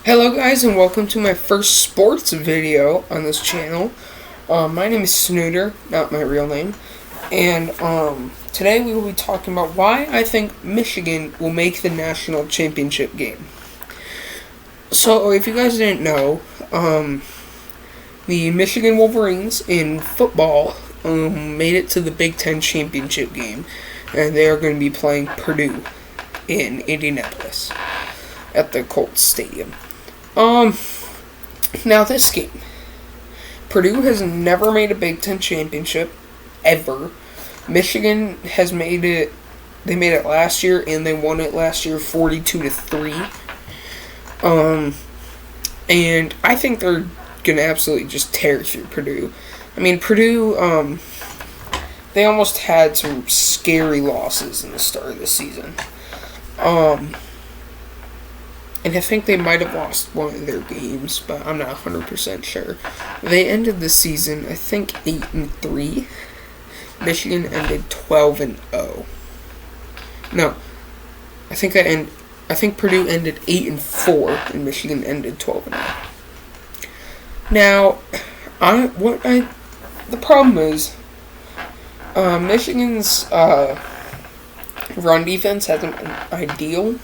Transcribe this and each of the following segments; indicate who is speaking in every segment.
Speaker 1: Hello guys, and welcome to my first sports video on this channel. My name is Snooter, not my real name, and today we will be talking about why I think Michigan will make the national championship game. So if you guys didn't know, the Michigan Wolverines in football made it to the BIG10 championship game, and they are going to be playing Purdue in Indianapolis at the Colts Stadium. Now this game, Purdue has never made a Big Ten championship, ever. Michigan has made it, they made it last year, and they won it last year 42-3. And I think they're gonna absolutely just tear through Purdue. I mean, Purdue, they almost had some scary losses in the start of the season. And I think they might have lost one of their games, but I'm not 100% sure. They ended the season, I think, 8-3. Michigan ended 12-0. No, I think Purdue ended 8-4, and Michigan ended 12-0. Now, the problem is, Michigan's run defense hasn't been ideal.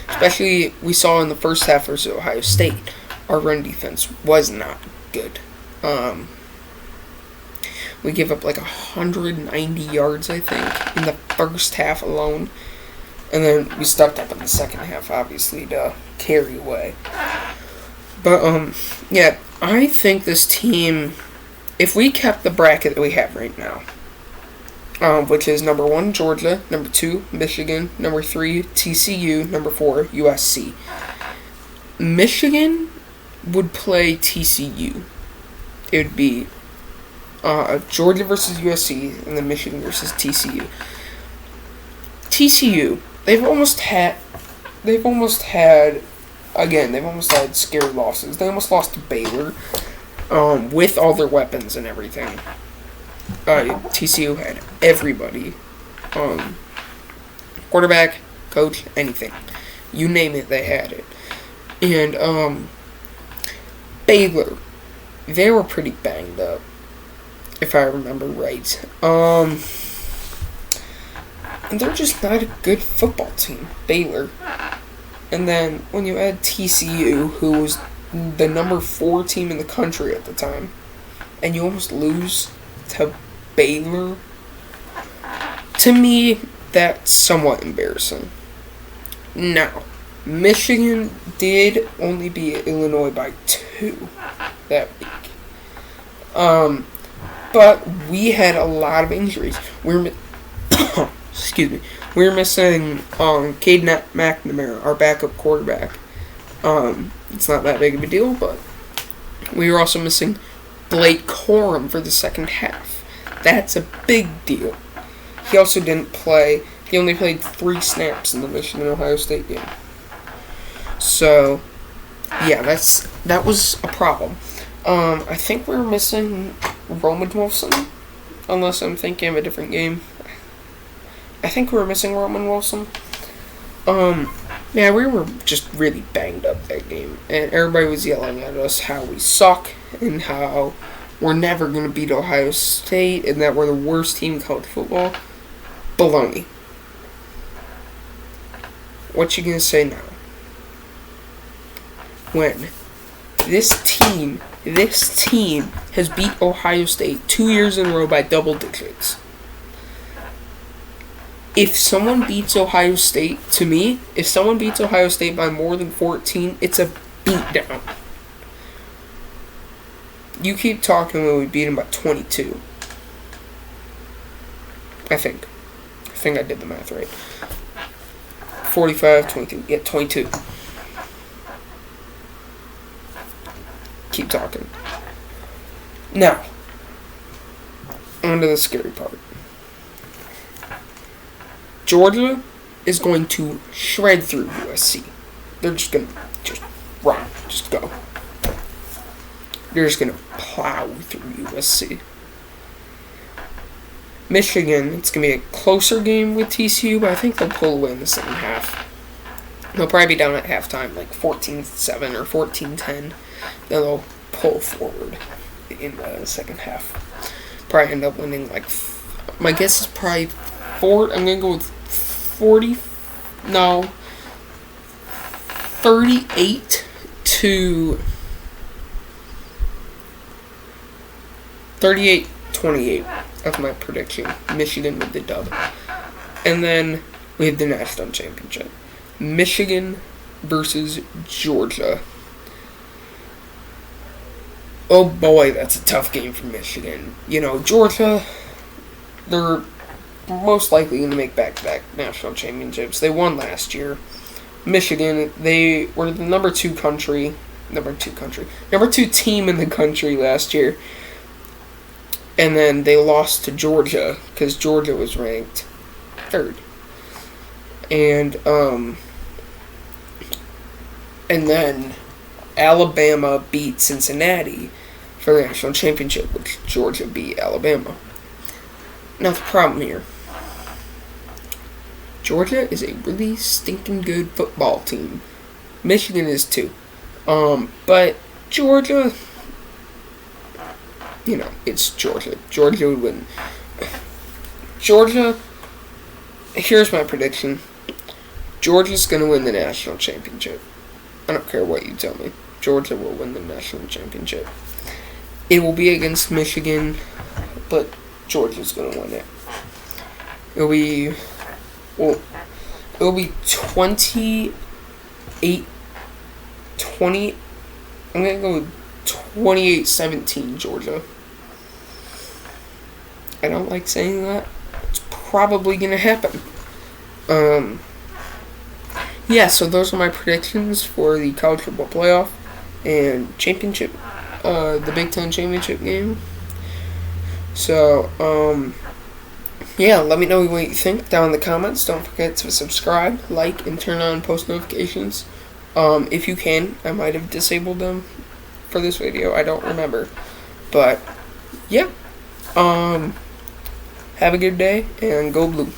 Speaker 1: Especially, we saw in the first half versus Ohio State, our run defense was not good. We gave up like 190 yards, I think, in the first half alone. And then we stepped up in the second half, obviously, to carry away. But, yeah, I think this team, if we kept the bracket that we have right now, which is number 1, Georgia, number 2, Michigan, number 3, TCU, number 4, USC. Michigan would play TCU. It would be Georgia versus USC, and then Michigan versus TCU. TCU, they've almost had scary losses. They almost lost to Baylor, with all their weapons and everything. TCU had everybody. Quarterback, coach, anything. You name it, they had it. And, Baylor, they were pretty banged up, if I remember right. And they're just not a good football team, Baylor. And then, when you add TCU, who was the number 4 team in the country at the time, and you almost lose to Baylor, to me, that's somewhat embarrassing. Now, Michigan did only beat Illinois by 2 that week. But we had a lot of injuries. Excuse me. We were missing Cade McNamara, our backup quarterback. It's not that big of a deal, but we were also missing Blake Corum for the second half. That's a big deal. He also didn't play. He only played 3 snaps in the Michigan-Ohio State game. So, yeah, that was a problem. I think we were missing Roman Wilson, unless I'm thinking of a different game. I think we were missing Roman Wilson. Yeah, we were just really banged up that game, and everybody was yelling at us how we suck and how we're never going to beat Ohio State and that we're the worst team in college football. Baloney. What you going to say now? When this team has beat Ohio State 2 years in a row by double digits. If someone beats Ohio State, to me, if someone beats Ohio State by more than 14, it's a beatdown. You keep talking when we beat them by 22. I think I did the math right. 45, 22. Yeah, 22. Keep talking. Now, on to the scary part. Georgia is going to shred through USC. They're just going to run. Just go. They're just going to plow through USC. Michigan, it's going to be a closer game with TCU, but I think they'll pull away in the second half. They'll probably be down at halftime, like 14-7 or 14-10. Then they'll pull forward in the second half. Probably end up winning, like, my guess is probably I'm going to go with 38 to 38-28. That's my prediction. Michigan with the dub. And then we have the national championship. Michigan versus Georgia. Oh boy, that's a tough game for Michigan. You know, Georgia, they're most likely going to make back-to-back national championships. They won last year. Michigan, they were the number two team in the country last year. And then they lost to Georgia because Georgia was ranked third. And then Alabama beat Cincinnati for the national championship, which Georgia beat Alabama. Now the problem here, Georgia is a really stinking good football team. Michigan is too. But Georgia, you know, it's Georgia. Georgia would win. Georgia, here's my prediction. Georgia's going to win the national championship. I don't care what you tell me. Georgia will win the national championship. It will be against Michigan, but Georgia's going to win it. It'll be 28-20. I'm going to go with 28-17 Georgia. I don't like saying that. It's probably going to happen. Yeah, so those are my predictions for the college football playoff and championship, the Big 10 championship game. So, yeah, let me know what you think down in the comments. Don't forget to subscribe, like, and turn on post notifications. If you can, I might have disabled them for this video. I don't remember. But, yeah. Have a good day, and go blue.